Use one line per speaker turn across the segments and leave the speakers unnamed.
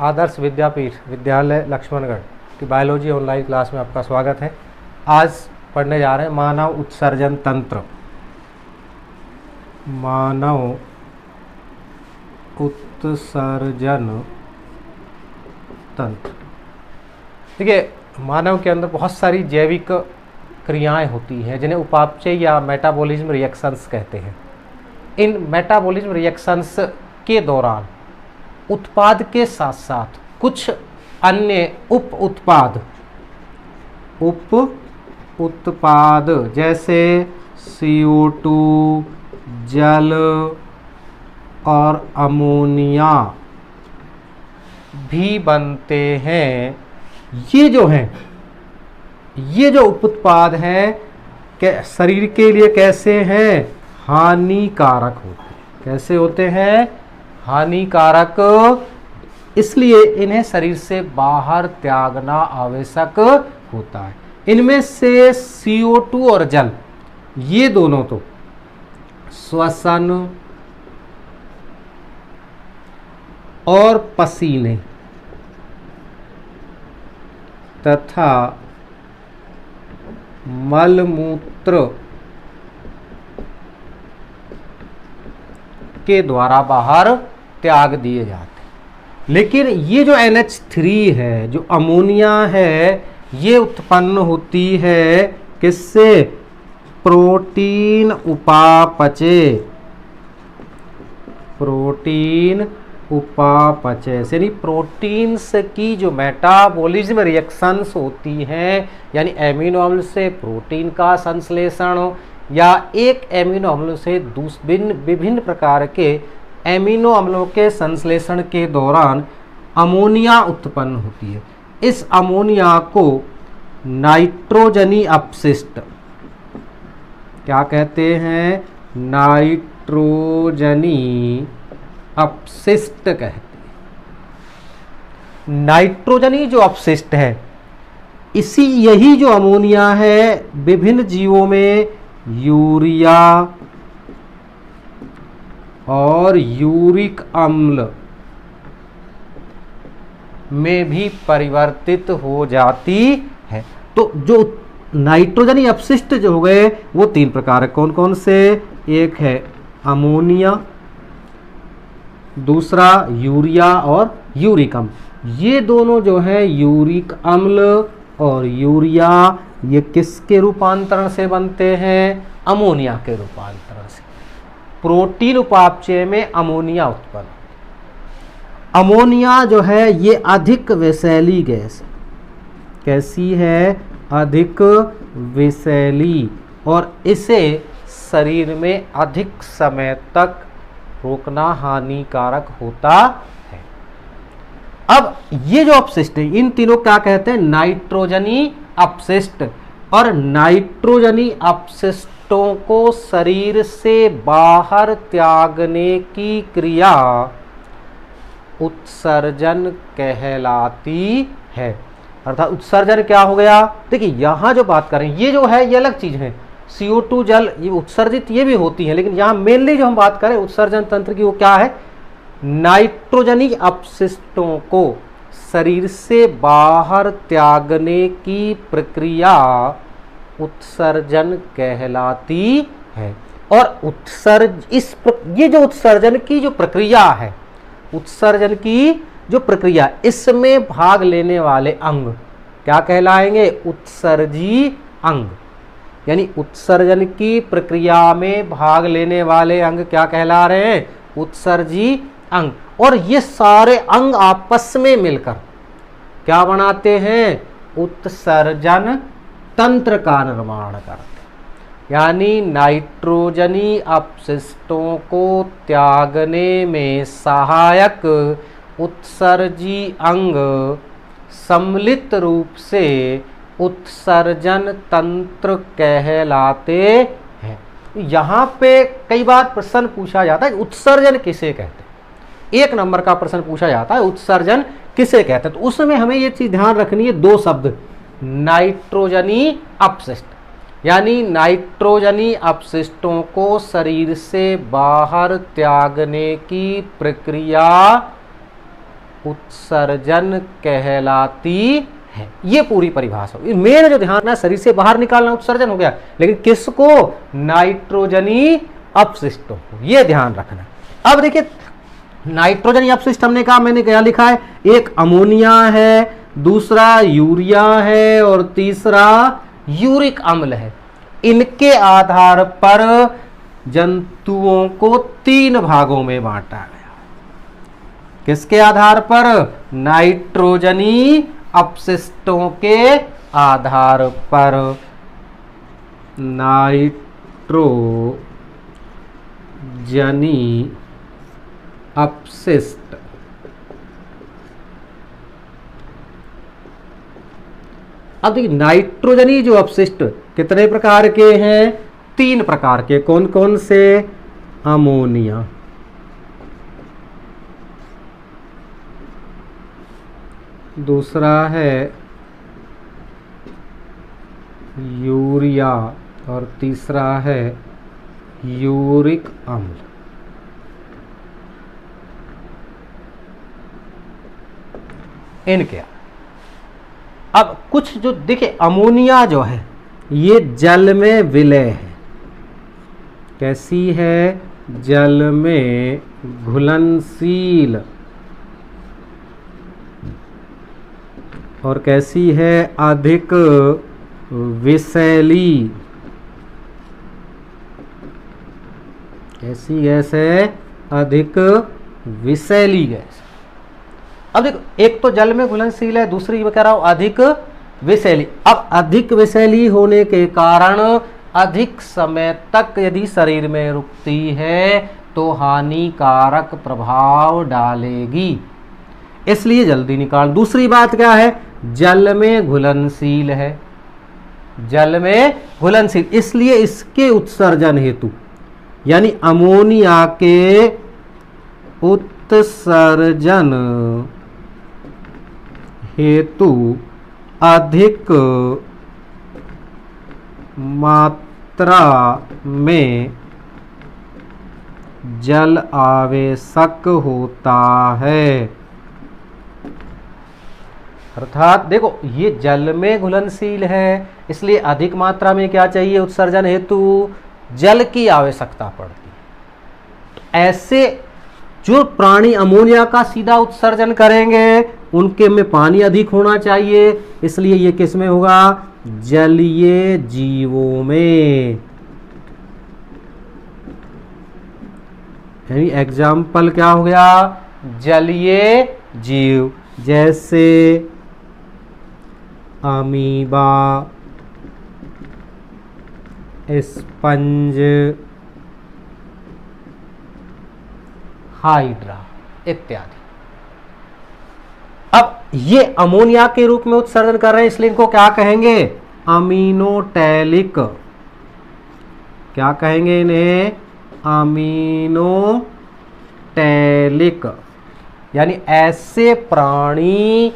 आदर्श विद्यापीठ विद्यालय लक्ष्मणगढ़ की biology online class में आपका स्वागत है। आज पढ़ने जा रहे हैं मानव उत्सर्जन तंत्र। मानव उत्सर्जन तंत्र। देखिए, मानव के अंदर बहुत सारी जैविक क्रियाएं होती हैं जिन्हें उपापचय या मेटाबॉलिज्म रिएक्शंस कहते हैं। इन मेटाबॉलिज्म रिएक्शंस के दौरान उत्पाद के साथ साथ कुछ अन्य उप उत्पाद जैसे CO2, जल और अमोनिया भी बनते हैं। ये जो उप उत्पाद हैं शरीर के लिए कैसे हैं? हानिकारक होते हैं। कैसे होते हैं? हानिकारक, इसलिए इन्हें शरीर से बाहर त्यागना आवश्यक होता है। इनमें से CO2 और जल, ये दोनों तो श्वसन और पसीने तथा मलमूत्र के द्वारा बाहर त्याग दिए जाते हैं। लेकिन ये जो NH3 है, जो अमोनिया है, ये उत्पन्न होती है किससे? प्रोटीन उपापचय। प्रोटीन उपापचय से, यानी प्रोटीन्स की जो मेटाबॉलिज्म रिएक्शंस होती हैं, यानी एमिनो अम्ल से प्रोटीन का संश्लेषण या एक एमिनो अम्ल से विभिन्न प्रकार के एमिनो अम्लों के संश्लेषण के दौरान अमोनिया उत्पन्न होती है। इस अमोनिया को नाइट्रोजनी अपशिष्ट क्या कहते हैं? नाइट्रोजनी अपशिष्ट कहते हैं। नाइट्रोजनी जो अपशिष्ट है, यही जो अमोनिया है विभिन्न जीवों में यूरिया और यूरिक अम्ल में भी परिवर्तित हो जाती है। तो जो नाइट्रोजनी अपशिष्ट जो हो गए वो तीन प्रकार है। कौन कौन से? एक है अमोनिया, दूसरा यूरिया और यूरिक अम्ल। ये दोनों जो है यूरिक अम्ल और यूरिया, ये किसके रूपांतरण से बनते हैं? अमोनिया के रूपांतरण से। प्रोटीन उपापचय में अमोनिया उत्पन्न। अमोनिया जो है ये अधिक विषैली गैस है। कैसी है? अधिक विषैली, और इसे शरीर में अधिक समय तक रोकना हानिकारक होता है। अब ये जो अपशिष्ट है, इन तीनों क्या कहते हैं? नाइट्रोजनी अपशिष्ट। और नाइट्रोजनी अपशिष्टों को शरीर से बाहर त्यागने की क्रिया उत्सर्जन कहलाती है। अर्थात उत्सर्जन क्या हो गया? देखिए, यहां जो बात करें, ये जो है ये अलग चीज है। CO2 जल ये उत्सर्जित ये भी होती है, लेकिन यहां मेनली जो हम बात करें उत्सर्जन तंत्र की, वो क्या है? नाइट्रोजनी अपशिष्टों को शरीर से बाहर त्यागने की प्रक्रिया उत्सर्जन कहलाती है। और ये जो उत्सर्जन की जो प्रक्रिया है, उत्सर्जन की जो प्रक्रिया, इसमें भाग लेने वाले अंग क्या कहलाएंगे? उत्सर्जी अंग। यानी उत्सर्जन की प्रक्रिया में भाग लेने वाले अंग क्या कहला रहे हैं? उत्सर्जी अंग। और ये सारे अंग आपस में मिलकर क्या बनाते हैं? उत्सर्जन तंत्र का निर्माण करते हैं। यानी नाइट्रोजनी अपशिष्टों को त्यागने में सहायक उत्सर्जी अंग सम्मिलित रूप से उत्सर्जन तंत्र कहलाते हैं। यहाँ पे कई बार प्रश्न पूछा जाता है उत्सर्जन किसे कहते हैं? एक नंबर का प्रश्न पूछा जाता है उत्सर्जन किसे कहते हैं। तो उसमें हमें ये चीज ध्यान रखनी है, दो शब्द, नाइट्रोजनी अपशिष्ट, यानी नाइट्रोजनी अपशिष्टों को शरीर से बाहर त्यागने की प्रक्रिया उत्सर्जन कहलाती है। ये पूरी परिभाषा। मेन जो ध्यान रखना, शरीर से बाहर निकालना उत्सर्जन हो गया, लेकिन किसको? नाइट्रोजनी अपशिष्टों को, ये ध्यान रखना। अब देखिए नाइट्रोजनी अपशिष्ट हमने कहा, मैंने क्या लिखा है, एक अमोनिया है, दूसरा यूरिया है और तीसरा यूरिक अम्ल है। इनके आधार पर जंतुओं को 3 भागों में बांटा गया। किसके आधार पर? नाइट्रोजनी अपशिष्टों के आधार पर। नाइट्रोजनी अपशिष्ट अब देखिए नाइट्रोजनी जो अपशिष्ट कितने प्रकार के हैं? 3 प्रकार के। कौन कौन से? अमोनिया, दूसरा है यूरिया और तीसरा है यूरिक अम्ल। इनके अब कुछ जो देखिए, अमोनिया जो है ये जल में विलय है। कैसी है? जल में घुलनशील। और कैसी है? अधिक विषैली। कैसी गैस है? अधिक विषैली गैस। अब देखो, एक तो जल में घुलनशील है, दूसरी मैं कह रहा हूं अधिक विषैली। अब अधिक विषैली होने के कारण अधिक समय तक यदि शरीर में रुकती है तो हानिकारक प्रभाव डालेगी, इसलिए जल्दी निकाल। दूसरी बात क्या है? जल में घुलनशील है, जल में घुलनशील, इसलिए इसके उत्सर्जन हेतु यानी अमोनिया के उत्सर्जन हेतु अधिक मात्रा में जल आवश्यक होता है। अर्थात देखो, ये जल में घुलनशील है, इसलिए अधिक मात्रा में क्या चाहिए? उत्सर्जन हेतु जल की आवश्यकता पड़ती है। ऐसे जो प्राणी अमोनिया का सीधा उत्सर्जन करेंगे उनके में पानी अधिक होना चाहिए, इसलिए ये किस में होगा? जलीय जीवों में। यानी एग्जाम्पल क्या हो गया? जलीय जीव, जैसे अमीबा, स्पंज, हाइड्रा इत्यादि। अब ये अमोनिया के रूप में उत्सर्जन कर रहे हैं, इसलिए इनको क्या कहेंगे? अमीनोटैलिक। क्या कहेंगे इन्हें? अमीनोटैलिक। यानी ऐसे प्राणी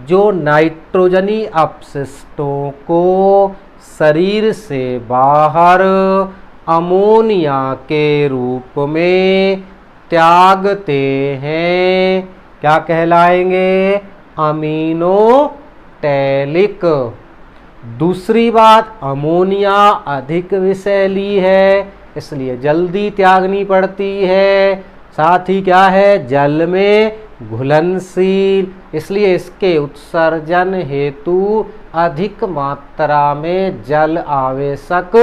जो नाइट्रोजनी अपशिष्टों को शरीर से बाहर अमोनिया के रूप में त्यागते हैं, क्या कहलाएंगे? अमीनोटैलिक। दूसरी बात, अमोनिया अधिक विषैली है, इसलिए जल्दी त्यागनी पड़ती है। साथ ही क्या है? जल में घुलनशील, इसलिए इसके उत्सर्जन हेतु अधिक मात्रा में जल आवश्यक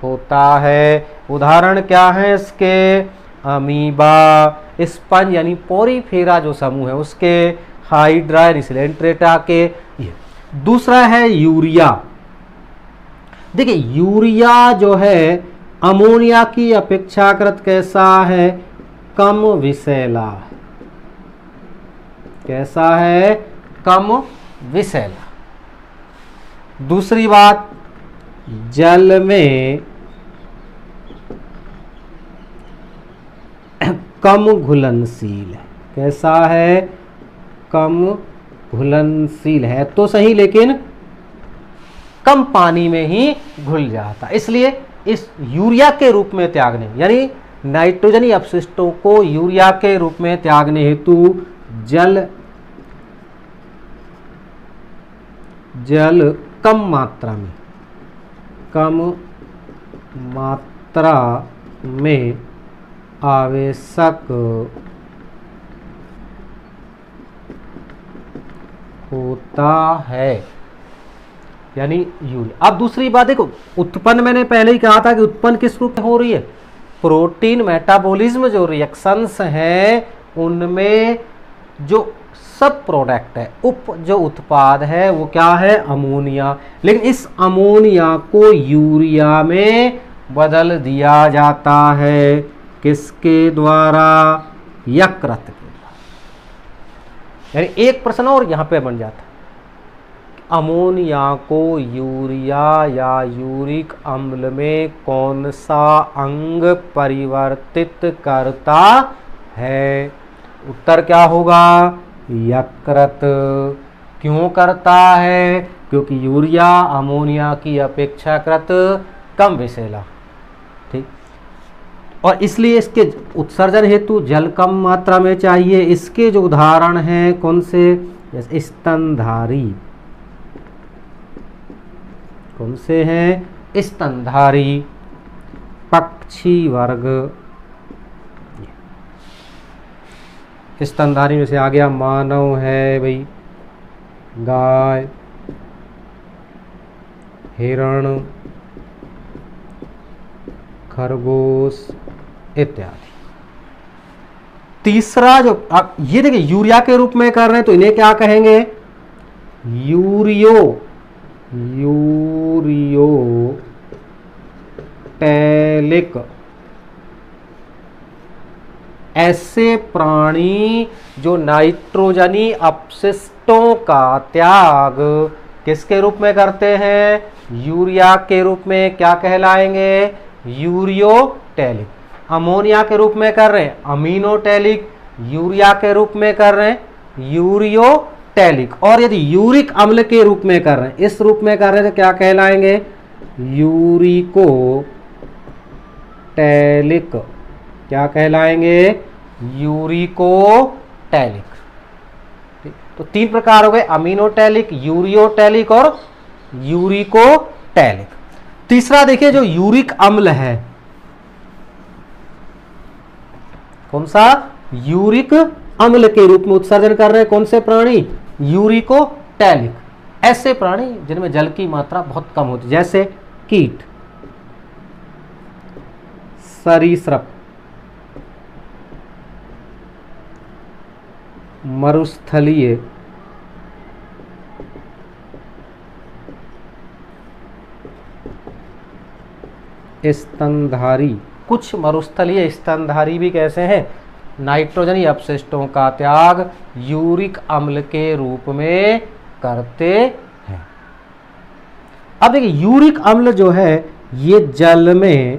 होता है। उदाहरण क्या है इसके? अमीबा, स्पंज यानी पोरीफेरा जो समूह है उसके, हाइड्रा रिसिलेंट्रेटा के। ये दूसरा है यूरिया। देखिए यूरिया जो है अमोनिया की अपेक्षाकृत कैसा है? कम विषैला। कैसा है? कम विषैला। दूसरी बात, जल में कम घुलनशील है। कैसा है? कम घुलनशील है तो सही, लेकिन कम पानी में ही घुल जाता, इसलिए इस यूरिया के रूप में त्यागने, यानी नाइट्रोजनी अपशिष्टों को यूरिया के रूप में त्यागने हेतु जल जल कम मात्रा में आवश्यक होता है, यानी यूरिया। अब दूसरी बात देखो, उत्पन्न मैंने पहले ही कहा था कि उत्पन्न किस रूप में हो रही है, प्रोटीन मेटाबॉलिज्म जो रिएक्शंस हैं उनमें जो सब प्रोडक्ट है, जो उत्पाद है वो क्या है, अमोनिया। लेकिन इस अमोनिया को यूरिया में बदल दिया जाता है, किसके द्वारा, यकृत के द्वारा। यानी एक प्रश्न और यहां पे बन जाता है, अमोनिया को यूरिया या यूरिक अम्ल में कौन सा अंग परिवर्तित करता है? उत्तर क्या होगा, यकृत। क्यों करता है? क्योंकि यूरिया अमोनिया की अपेक्षाकृत कम विषैला, ठीक, और इसलिए इसके उत्सर्जन हेतु जल कम मात्रा में चाहिए। इसके जो उदाहरण हैं कौन से, जैसे स्तनधारी, कौन से हैं, स्तनधारी, पक्षी वर्ग। स्तनधारी में से आ गया मानव है भाई, गाय, हिरण, खरगोश इत्यादि। तीसरा जो आप ये देखिए यूरिया के रूप में कर रहे हैं तो इन्हें क्या कहेंगे, यूरियोटैलिक। ऐसे प्राणी जो नाइट्रोजनी अपशिष्टों का त्याग किसके रूप में करते हैं, यूरिया के रूप में, क्या कहलाएंगे, यूरियोटैलिक। अमोनिया के रूप में कर रहे हैं अमीनोटैलिक, यूरिया के रूप में कर रहे हैं यूरियोटैलिक, और यदि यूरिक अम्ल के रूप में कर रहे हैं, इस रूप में कर रहे हैं तो क्या कहलाएंगे, यूरिकोटैलिक। क्या कहलाएंगे, यूरिकोटैलिक। तो तीन प्रकार हो गए, अमीनोटैलिक, यूरियोटैलिक और यूरिकोटैलिक। तीसरा देखिए जो यूरिक अम्ल है, कौन सा, यूरिक अम्ल के रूप में उत्सर्जन कर रहे हैं कौन से प्राणी, यूरिकोटैलिक। ऐसे प्राणी जिनमें जल की मात्रा बहुत कम होती, जैसे कीट, सरीसृप, मरुस्थलीय, स्तनधारी। कुछ मरुस्थलीय स्तनधारी भी कैसे हैं, नाइट्रोजनी अपशिष्टों का त्याग यूरिक अम्ल के रूप में करते हैं। अब देखिए यूरिक अम्ल जो है ये जल में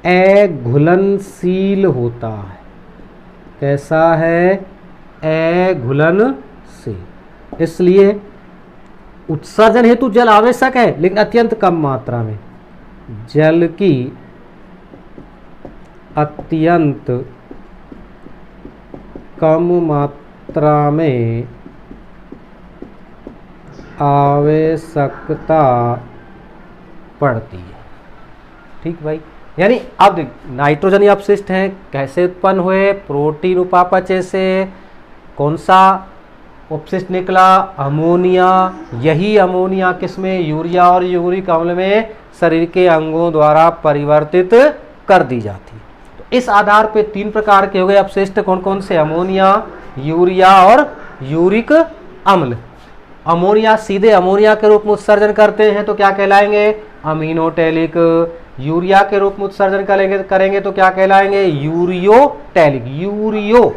अघुलनशील होता है। कैसा है, अघुलनशील। इसलिए उत्सर्जन हेतु जल आवश्यक है लेकिन अत्यंत कम मात्रा में। जल की अत्यंत कम मात्रा में आवश्यकता पड़ती है। ठीक भाई, यानी अब नाइट्रोजनी अपशिष्ट हैं कैसे उत्पन्न हुए, प्रोटीन उपापचय से। कौन सा अपशिष्ट निकला, अमोनिया। यही अमोनिया किसमें, यूरिया और यूरिक अम्ल में शरीर के अंगों द्वारा परिवर्तित कर दी जाती है। तो इस आधार पे तीन प्रकार के हो गए अपशिष्ट, कौन कौन से, अमोनिया, यूरिया और यूरिक अम्ल। अमोनिया सीधे अमोनिया के रूप में उत्सर्जन करते हैं तो क्या कहलाएंगे, अमीनोटैलिक। यूरिया के रूप में उत्सर्जन करेंगे तो क्या कहलाएंगे, यूरियोटैलिक। यूरियो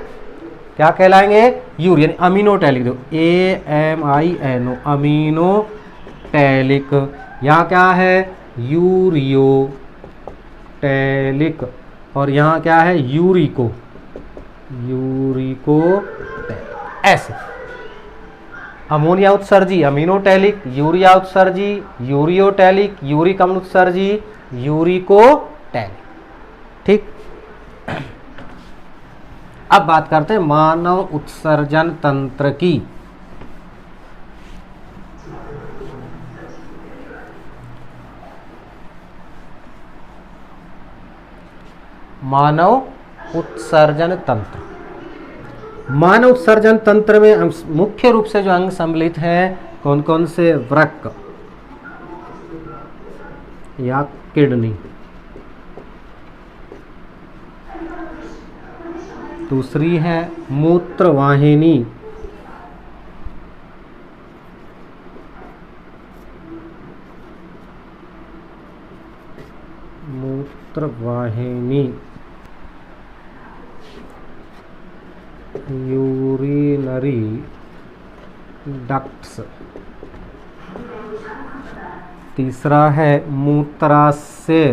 क्या कहलाएंगे, यूरियन, अमीनोटैलिक। दो AMINO, अमीनोटैलिक। यहाँ क्या है, यूरियोटैलिक, और यहाँ क्या है, यूरिकोटैलिक। ऐसे अमोनिया उत्सर्जी अमीनोटैलिक, यूरिया उत्सर्जी यूरियोटैलिक, यूरिक अम्ल उत्सर्जी यूरिकोटैलिक। ठीक, अब बात करते हैं मानव उत्सर्जन तंत्र की। मानव उत्सर्जन तंत्र। मानव उत्सर्जन तंत्र में मुख्य रूप से जो अंग सम्मिलित हैं कौन कौन से? वृक्क या किडनी, दूसरी है मूत्रवाहिनी, मूत्रवाहिनी, यूरिनरी डक्ट्स, तीसरा है मूत्राशय,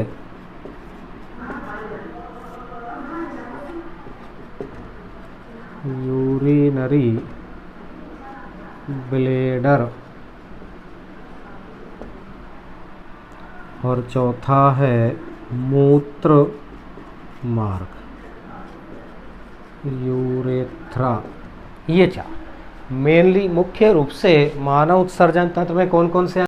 यूरिनरी ब्लैडर, और चौथा है मूत्र मार्ग, यूरेथ्रा। ये चार मेनली मुख्य रूप से मानव उत्सर्जन तंत्र में कौन कौन से